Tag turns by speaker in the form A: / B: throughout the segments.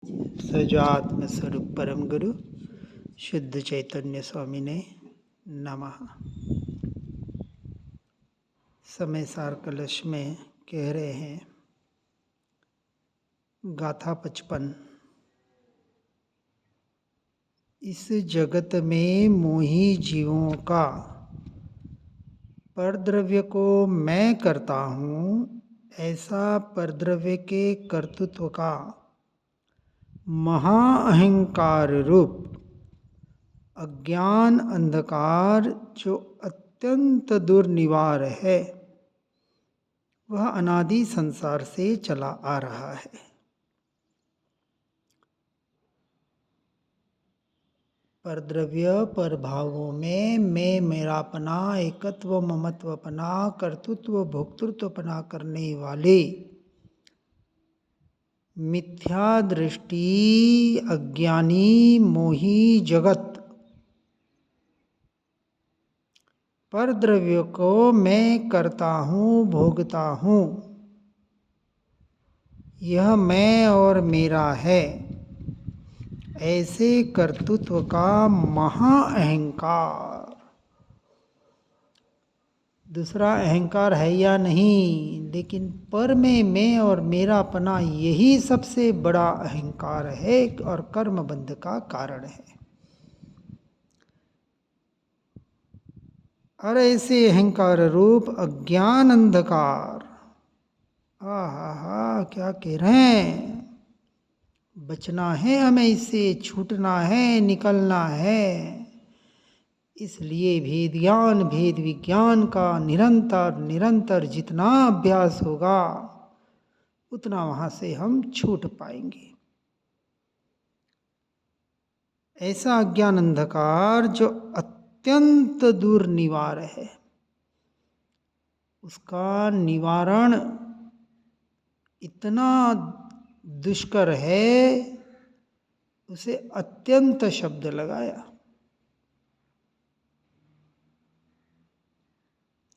A: सजात्म स्वरूप परम गुरु शुद्ध चैतन्य स्वामी ने नमः। समय सार कलश में कह रहे हैं गाथा 55। इस जगत में मोही जीवों का परद्रव्य को मैं करता हूँ, ऐसा परद्रव्य के कर्तृत्व का महाअहंकार रूप अज्ञान अंधकार जो अत्यंत दुर्निवार है, वह अनादि संसार से चला आ रहा है। परद्रव्य पर भावों में मैं मेरापना, एकत्व, ममत्वपना, कर्तृत्व, भोक्तृत्वपना करने वाले मिथ्या दृष्टि अज्ञानी मोही जगत परद्रव्य को मैं करता हूँ, भोगता हूँ, यह मैं और मेरा है, ऐसे कर्तृत्व का महाअहंकार। दूसरा अहंकार है या नहीं, लेकिन पर में मैं और मेरापना यही सबसे बड़ा अहंकार है और कर्म बंध का कारण है। और ऐसे अहंकार रूप अज्ञान अंधकार, हा क्या कह रहे हैं, बचना है हमें, इससे छूटना है, निकलना है। इसलिए भेद ज्ञान, भेद विज्ञान का निरंतर निरंतर जितना अभ्यास होगा, उतना वहां से हम छूट पाएंगे। ऐसा अज्ञान अंधकार जो अत्यंत दूर निवार है, उसका निवारण इतना दुष्कर है, उसे अत्यंत शब्द लगाया।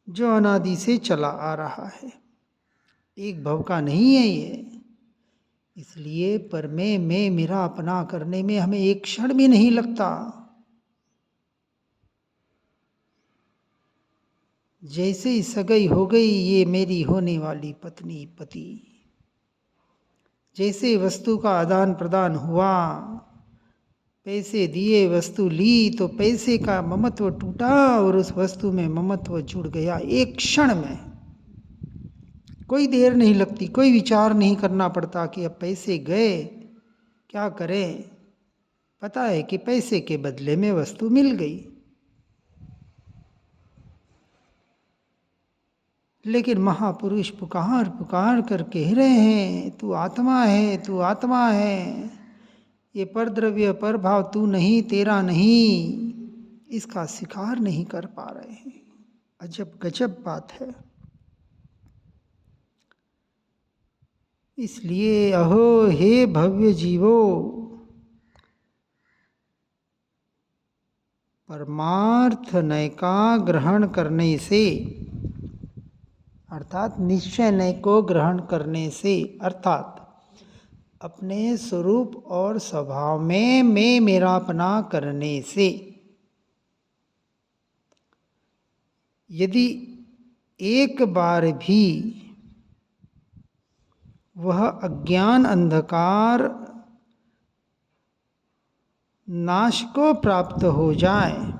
A: जो अनादि से चला आ रहा है, एक भव का नहीं है ये। इसलिए पर मैं मेरा अपना करने में हमें एक क्षण भी नहीं लगता। जैसे ही सगाई हो गई, ये मेरी होने वाली पत्नी पति, जैसे वस्तु का आदान प्रदान हुआ, पैसे दिए, वस्तु ली, तो पैसे का ममत्व टूटा और उस वस्तु में ममत्व जुड़ गया एक क्षण में। कोई देर नहीं लगती, कोई विचार नहीं करना पड़ता कि अब पैसे गए क्या करें। पता है कि पैसे के बदले में वस्तु मिल गई, लेकिन महापुरुष पुकार पुकार कर कह रहे हैं, तू आत्मा है, तू आत्मा है, ये परद्रव्य पर भाव तू नहीं, तेरा नहीं, इसका स्वीकार नहीं कर पा रहे हैं। अजब गजब बात है। इसलिए अहो हे भव्य जीवो, परमार्थ नय का ग्रहण करने से, अर्थात निश्चय नय को ग्रहण करने से, अर्थात अपने स्वरूप और स्वभाव में मैं मेरापना करने से, यदि एक बार भी वह अज्ञान अंधकार नाश को प्राप्त हो जाए,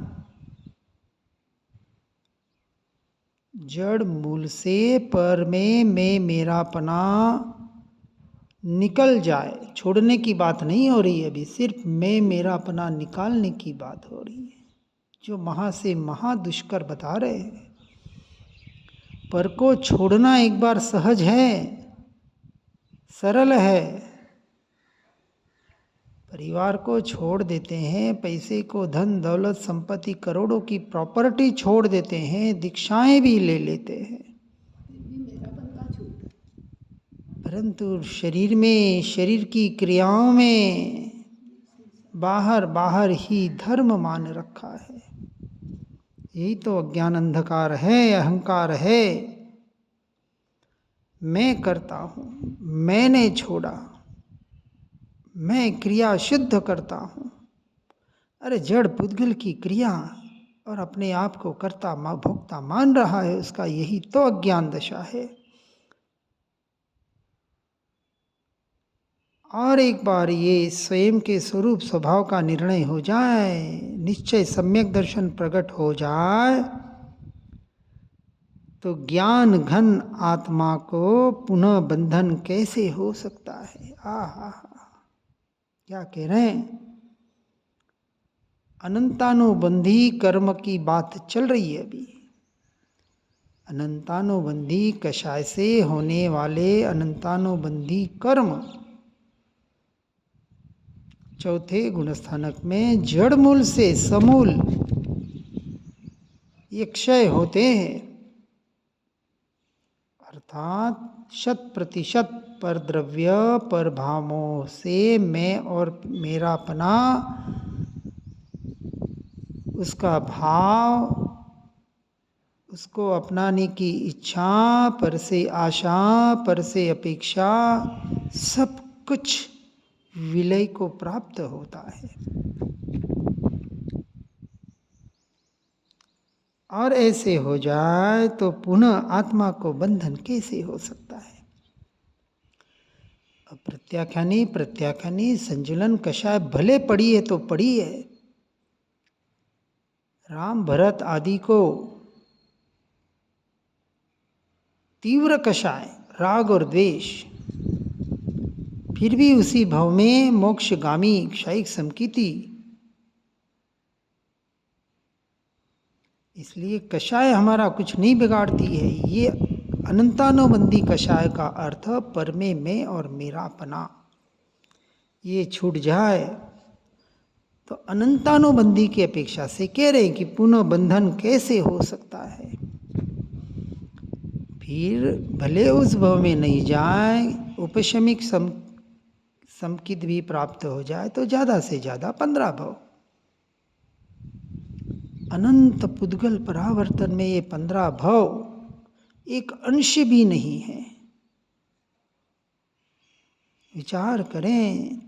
A: जड़ मूल से पर में मैं मेरापना निकल जाए, छोड़ने की बात नहीं हो रही है अभी, सिर्फ मैं मेरापना निकालने की बात हो रही है, जो महा से महा दुष्कर बता रहे हैं। पर को छोड़ना एक बार सहज है, सरल है। परिवार को छोड़ देते हैं, पैसे को, धन दौलत संपत्ति करोड़ों की प्रॉपर्टी छोड़ देते हैं, दीक्षाएं भी ले लेते हैं, परंतु शरीर में, शरीर की क्रियाओं में बाहर बाहर ही धर्म मान रखा है। यही तो अज्ञान अंधकार है, अहंकार है। मैं करता हूँ, मैंने छोड़ा, मैं क्रिया शुद्ध करता हूँ। अरे जड़ पुद्गल की क्रिया और अपने आप को कर्ता भोक्ता मान रहा है, उसका यही तो अज्ञान दशा है। और एक बार ये स्वयं के स्वरूप स्वभाव का निर्णय हो जाए, निश्चय सम्यक दर्शन प्रकट हो जाए, तो ज्ञान घन आत्मा को पुनः बंधन कैसे हो सकता है। आहा, क्या कह रहे हैं। अनंतानुबंधी कर्म की बात चल रही है अभी। अनंतानुबंधी कषाय से होने वाले अनंतानुबंधी कर्म चौथे गुणस्थानक में जड़ मूल से समूल ये क्षय होते हैं, अर्थात 100% पर द्रव्य पर भावों से मैं और मेरापना, उसका भाव, उसको अपनाने की इच्छा, पर से आशा, पर से अपेक्षा, सब कुछ विलय को प्राप्त होता है। और ऐसे हो जाए तो पुनः आत्मा को बंधन कैसे हो सकता है। अब प्रत्याख्यानी संजुलन कषाय भले पड़ी है तो पड़ी है। राम भरत आदि को तीव्र कषाय राग और द्वेष, फिर भी उसी भाव में मोक्षगामी क्षयिक समकीति। इसलिए कषाय हमारा कुछ नहीं बिगाड़ती है। ये अनंतानुबंधी कषाय का अर्थ पर में मैं और मेरापना ये छूट जाए तो अनंतानुबंधी की अपेक्षा से कह रहे हैं कि पुनः बंधन कैसे हो सकता है। फिर भले उस भव में नहीं जाए, उपशमिक समकित भी प्राप्त हो जाए तो ज़्यादा से ज़्यादा 15 भव। अनंत पुद्गल परावर्तन में ये 15 भव एक अंश भी नहीं है। विचार करें,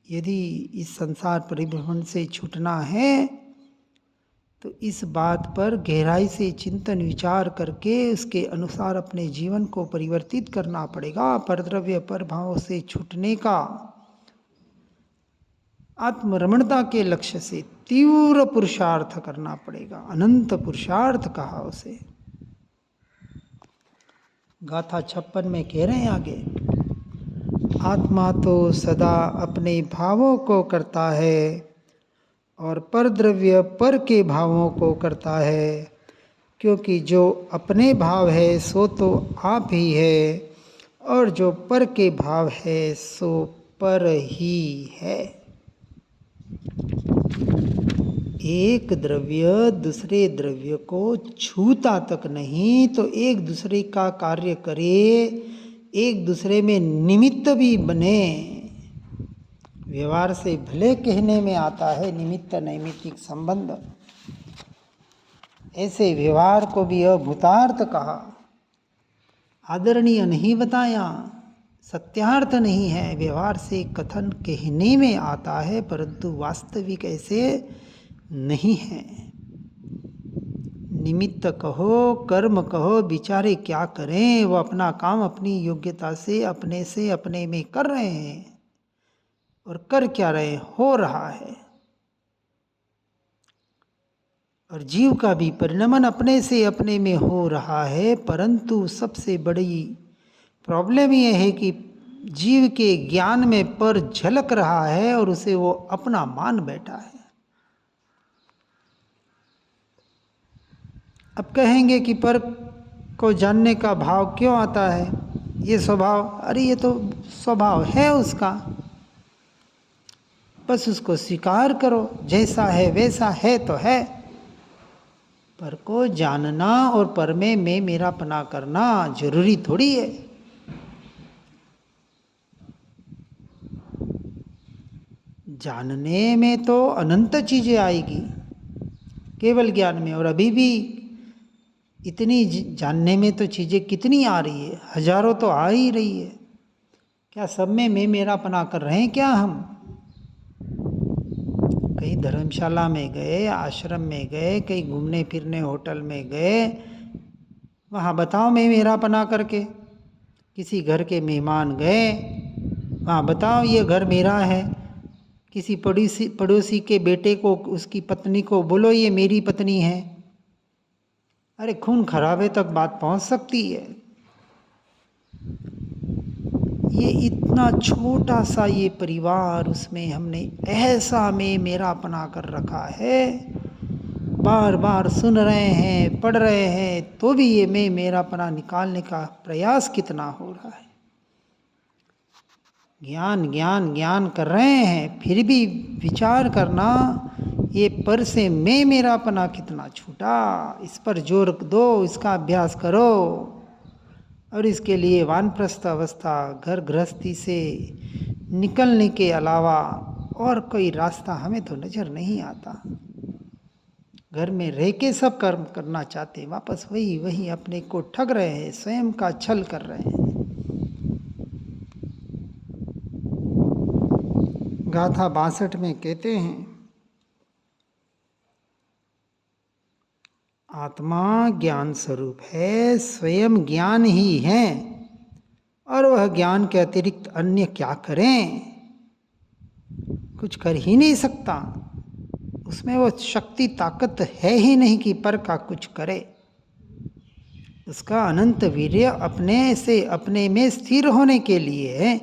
A: यदि इस संसार परिभ्रमण से छूटना है तो इस बात पर गहराई से चिंतन विचार करके उसके अनुसार अपने जीवन को परिवर्तित करना पड़ेगा। परद्रव्य पर भाव से छूटने का आत्मरमणता के लक्ष्य से तीव्र पुरुषार्थ करना पड़ेगा। अनंत पुरुषार्थ कहा उसे। गाथा 56 में कह रहे हैं आगे, आत्मा तो सदा अपने भावों को करता है और परद्रव्य पर के भावों को करता है, क्योंकि जो अपने भाव है सो तो आप ही है और जो पर के भाव है सो पर ही है। एक द्रव्य दूसरे द्रव्य को छूता तक नहीं तो एक दूसरे का कार्य करे, एक दूसरे में निमित्त भी बने। व्यवहार से भले कहने में आता है निमित्त नैमित्तिक संबंध, ऐसे व्यवहार को भी अभूतार्थ कहा, आदरणीय नहीं बताया, सत्यार्थ नहीं है। व्यवहार से कथन कहने में आता है परंतु वास्तविक ऐसे नहीं है। निमित्त कहो, कर्म कहो, बिचारे क्या करें, वो अपना काम अपनी योग्यता से अपने में कर रहे हैं। और कर क्या रहे, हो रहा है। और जीव का भी परिणमन अपने से अपने में हो रहा है, परंतु सबसे बड़ी प्रॉब्लम यह है कि जीव के ज्ञान में पर झलक रहा है और उसे वो अपना मान बैठा है। अब कहेंगे कि पर को जानने का भाव क्यों आता है, ये स्वभाव, अरे ये तो स्वभाव है उसका, बस उसको स्वीकार करो, जैसा है वैसा है तो है। पर को जानना और पर में मैं मेरापना करना जरूरी थोड़ी है। जानने में तो अनंत चीजें आएगी केवल ज्ञान में, और अभी भी इतनी जानने में तो चीजें कितनी आ रही है, हजारों तो आ ही रही है। क्या सब में मैं मेरापना कर रहे हैं क्या हम? कहीं धर्मशाला में गए, आश्रम में गए, कहीं घूमने फिरने होटल में गए, वहाँ बताओ मैं मेरापना करके। किसी घर के मेहमान गए, वहाँ बताओ ये घर मेरा है। किसी पड़ोसी के बेटे को, उसकी पत्नी को बोलो ये मेरी पत्नी है। अरे खून खराबे तक बात पहुँच सकती है। ये इतना छोटा सा ये परिवार, उसमें हमने ऐसा में मेरापना कर रखा है। बार बार सुन रहे हैं, पढ़ रहे हैं, तो भी ये मैं मेरापना निकालने का प्रयास कितना हो रहा है। ज्ञान ज्ञान ज्ञान कर रहे हैं, फिर भी विचार करना ये पर से मैं मेरापना कितना छूटा। इस पर जोर दो, इसका अभ्यास करो। और इसके लिए वानप्रस्थ अवस्था, घर गृहस्थी से निकलने के अलावा और कोई रास्ता हमें तो नज़र नहीं आता। घर में रह के सब कर्म करना चाहते, वापस वही वही अपने को ठग रहे हैं, स्वयं का छल कर रहे हैं। गाथा 62 में कहते हैं, आत्मा ज्ञान स्वरूप है, स्वयं ज्ञान ही है, और वह ज्ञान के अतिरिक्त अन्य क्या करें? कुछ कर ही नहीं सकता। उसमें वो शक्ति ताकत है ही नहीं कि पर का कुछ करे। उसका अनंत वीर्य अपने से अपने में स्थिर होने के लिए है,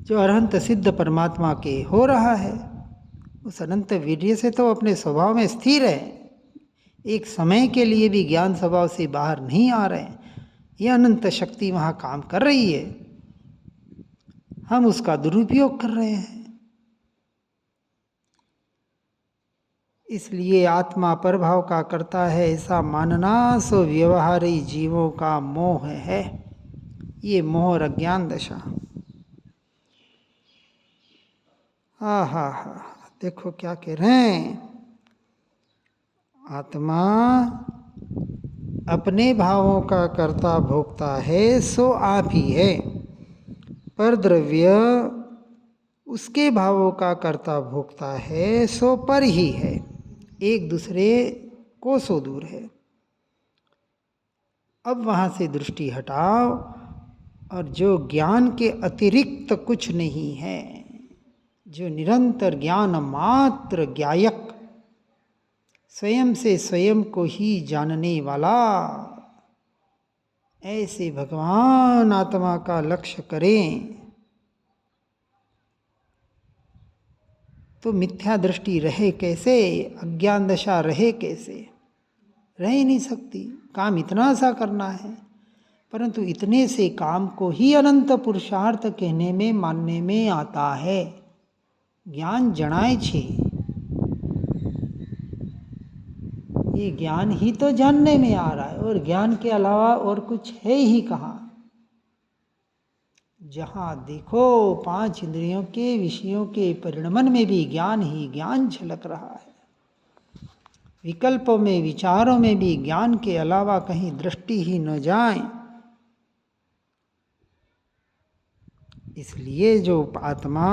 A: जो अनंत सिद्ध परमात्मा के हो रहा है। उस अनंत वीर्य से तो अपने स्वभाव में स्थिर है। एक समय के लिए भी ज्ञान स्वभाव से बाहर नहीं आ रहे हैं। यह अनंत शक्ति वहाँ काम कर रही है, हम उसका दुरुपयोग कर रहे हैं। इसलिए आत्मा प्रभाव का करता है ऐसा मानना सो व्यवहारी जीवों का मोह है। ये मोह और अज्ञान दशा। हा, देखो क्या कह रहे हैं। आत्मा अपने भावों का कर्ता भोक्ता है, सो आप ही है। पर द्रव्य उसके भावों का कर्ता भोक्ता है, सो पर ही है। एक दूसरे को सो दूर है। अब वहाँ से दृष्टि हटाओ, और जो ज्ञान के अतिरिक्त कुछ नहीं है, जो निरंतर ज्ञान मात्र ज्ञायक, स्वयं से स्वयं को ही जानने वाला, ऐसे भगवान आत्मा का लक्ष्य करें तो मिथ्या दृष्टि रहे कैसे, अज्ञान दशा रहे कैसे? रह ही नहीं सकती। काम इतना सा करना है, परंतु इतने से काम को ही अनंत पुरुषार्थ कहने में, मानने में आता है। ज्ञान जણાય છે, ये ज्ञान ही तो जानने में आ रहा है, और ज्ञान के अलावा और कुछ है ही कहाँ। जहाँ देखो 5 इंद्रियों के विषयों के परिणमन में भी ज्ञान ही ज्ञान झलक रहा है। विकल्पों में, विचारों में भी ज्ञान के अलावा कहीं दृष्टि ही न जाए। इसलिए जो आत्मा,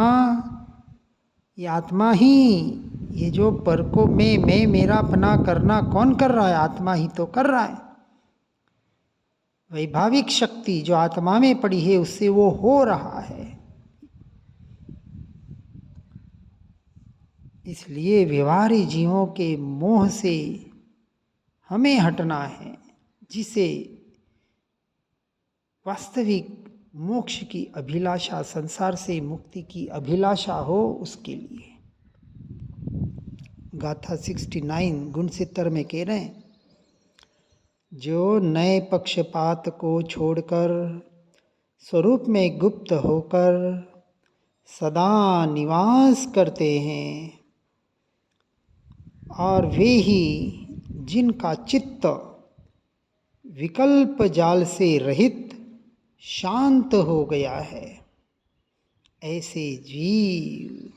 A: ये आत्मा ही, ये जो पर को मैं मेरापना करना कौन कर रहा है? आत्मा ही तो कर रहा है। वैभाविक शक्ति जो आत्मा में पड़ी है, उससे वो हो रहा है। इसलिए व्यवहारी जीवों के मोह से हमें हटना है, जिसे वास्तविक मोक्ष की अभिलाषा, संसार से मुक्ति की अभिलाषा हो, उसके लिए। गाथा 69 गुण 70 में कह रहे हैं, जो नए पक्षपात को छोड़कर स्वरूप में गुप्त होकर सदा निवास करते हैं, और वे ही जिनका चित्त विकल्प जाल से रहित शांत हो गया है, ऐसे जीव,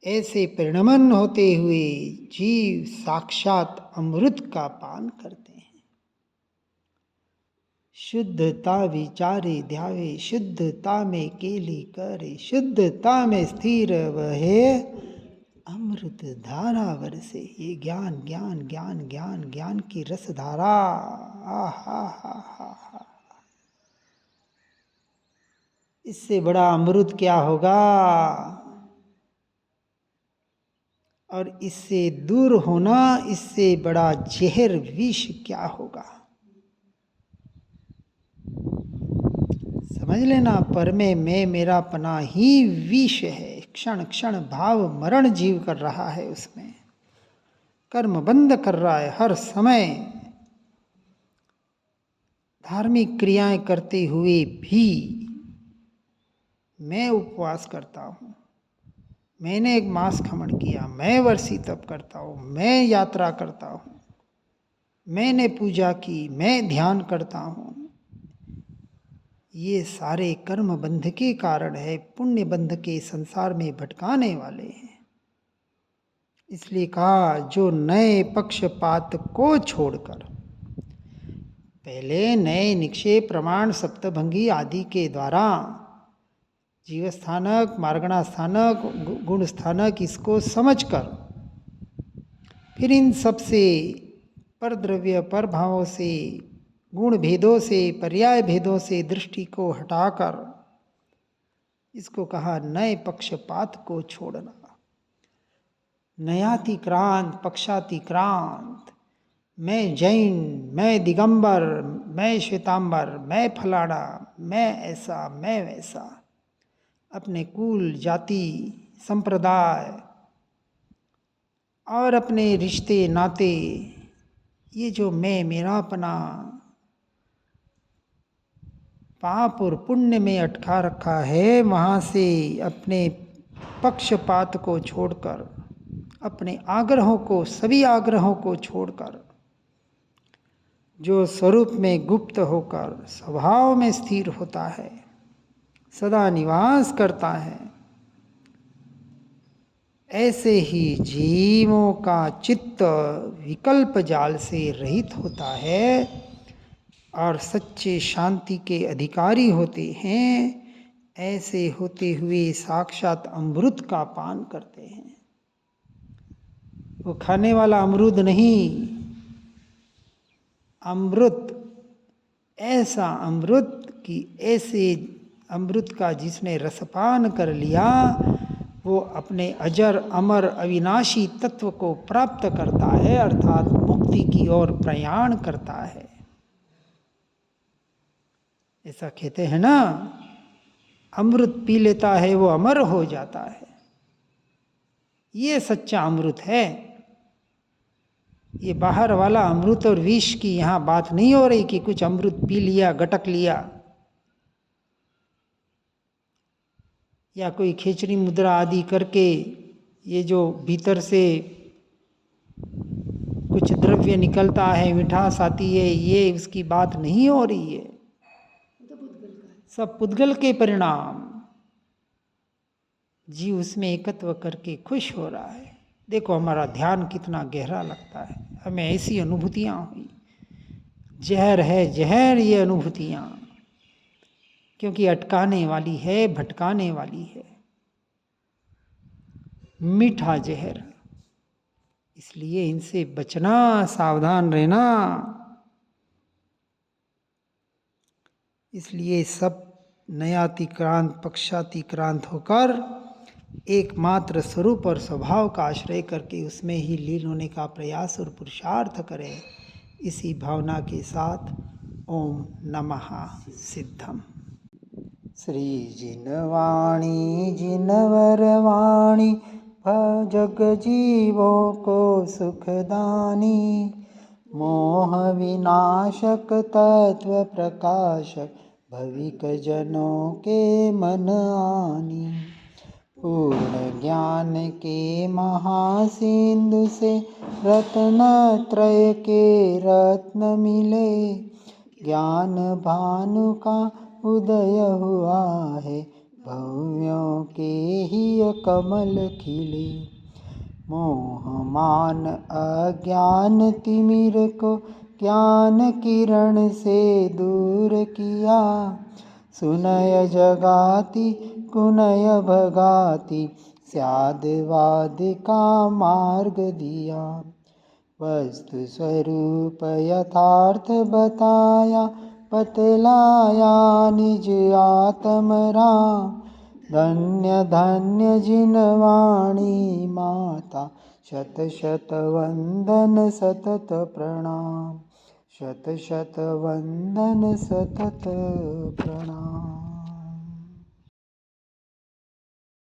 A: ऐसे परिणमन होते हुए जीव साक्षात अमृत का पान करते हैं। शुद्धता विचारे ध्यावे, शुद्धता में केली करे, शुद्धता में स्थिर वहे, अमृत धारा बरसे, ये ज्ञान ज्ञान ज्ञान ज्ञान ज्ञान की रस धारा। हा। इससे बड़ा अमृत क्या होगा, और इससे दूर होना, इससे बड़ा जहर विष क्या होगा। समझ लेना, पर में मैं मेरा पना ही विष है। क्षण क्षण भाव मरण जीव कर रहा है, उसमें कर्म बंद कर रहा है। हर समय धार्मिक क्रियाएं करते हुए भी मैं उपवास करता हूँ, मैंने एक मास खमन किया, मैं वर्षी तप करता हूँ, मैं यात्रा करता हूँ, मैंने पूजा की, मैं ध्यान करता हूँ, ये सारे कर्म बंध के कारण है, पुण्य बंध के संसार में भटकाने वाले हैं। इसलिए कहा, जो नए पक्षपात को छोड़कर, पहले नए निक्षेप प्रमाण सप्तभंगी आदि के द्वारा जीव स्थानक, मार्गणा स्थानक, गुण स्थानक, इसको समझकर फिर इन सबसे पर द्रव्य पर भावों से, गुण भेदों से, पर्याय भेदों से दृष्टि को हटाकर इसको कहा नए पक्षपात को छोड़ना। नयातिक्रांत, पक्षातिक्रांत, मैं जैन, मैं दिगंबर, मैं श्वेतांबर, मैं फलाना, मैं ऐसा, मैं वैसा, अपने कुल, जाति, संप्रदाय और अपने रिश्ते नाते, ये जो मैं मेरापना पाप और पुण्य में अटका रखा है, वहाँ से अपने पक्षपात को छोड़कर, अपने आग्रहों को, सभी आग्रहों को छोड़कर, जो स्वरूप में गुप्त होकर स्वभाव में स्थिर होता है, सदा निवास करता है, ऐसे ही जीवों का चित्त विकल्प जाल से रहित होता है और सच्चे शांति के अधिकारी होते हैं। ऐसे होते हुए साक्षात अमृत का पान करते हैं। वो खाने वाला अमरूद नहीं, अमृत, ऐसा अमृत कि ऐसे अमृत का जिसने रसपान कर लिया, वो अपने अजर अमर अविनाशी तत्व को प्राप्त करता है, अर्थात मुक्ति की ओर प्रयाण करता है। ऐसा कहते हैं ना, अमृत पी लेता है वो अमर हो जाता है। ये सच्चा अमृत है। ये बाहर वाला अमृत और विष की यहाँ बात नहीं हो रही कि कुछ अमृत पी लिया, गटक लिया, या कोई खिचड़ी मुद्रा आदि करके ये जो भीतर से कुछ द्रव्य निकलता है, मिठास आती है, ये उसकी बात नहीं हो रही है। सब पुद्गल के परिणाम, जीव उसमें एकत्व करके खुश हो रहा है। देखो हमारा ध्यान कितना गहरा लगता है, हमें ऐसी अनुभूतियाँ हुई। जहर है जहर ये अनुभूतियाँ, क्योंकि अटकाने वाली है, भटकाने वाली है, मीठा जहर। इसलिए इनसे बचना, सावधान रहना। इसलिए सब नयातिक्रांत, पक्षातिक्रांत होकर एकमात्र स्वरूप और स्वभाव का आश्रय करके उसमें ही लीन होने का प्रयास और पुरुषार्थ करें। इसी भावना के साथ ओम नमः सिद्धम। श्री जिनवाणी जिनवरवाणी, जग जीवों को सुखदानी, मोह विनाशक तत्व प्रकाशक, भविक जनों के मन आनी। पूर्ण ज्ञान के महासिंधु से रत्न त्रय के रत्न मिले, ज्ञान भानु का उदय हुआ है, भव्यों के ही कमल खिले। मोह मान अज्ञान तिमिर को ज्ञान किरण से दूर किया, सुनय जगाती कुनय भगाती, स्यादवाद का मार्ग दिया। वस्तु स्वरूप यथार्थ बताया, बतलाया निज आत्म राम। धन्य धन्य जिन वाणी माता, शत शत वंदन सतत प्रणाम। शत शत वंदन सतत प्रणाम।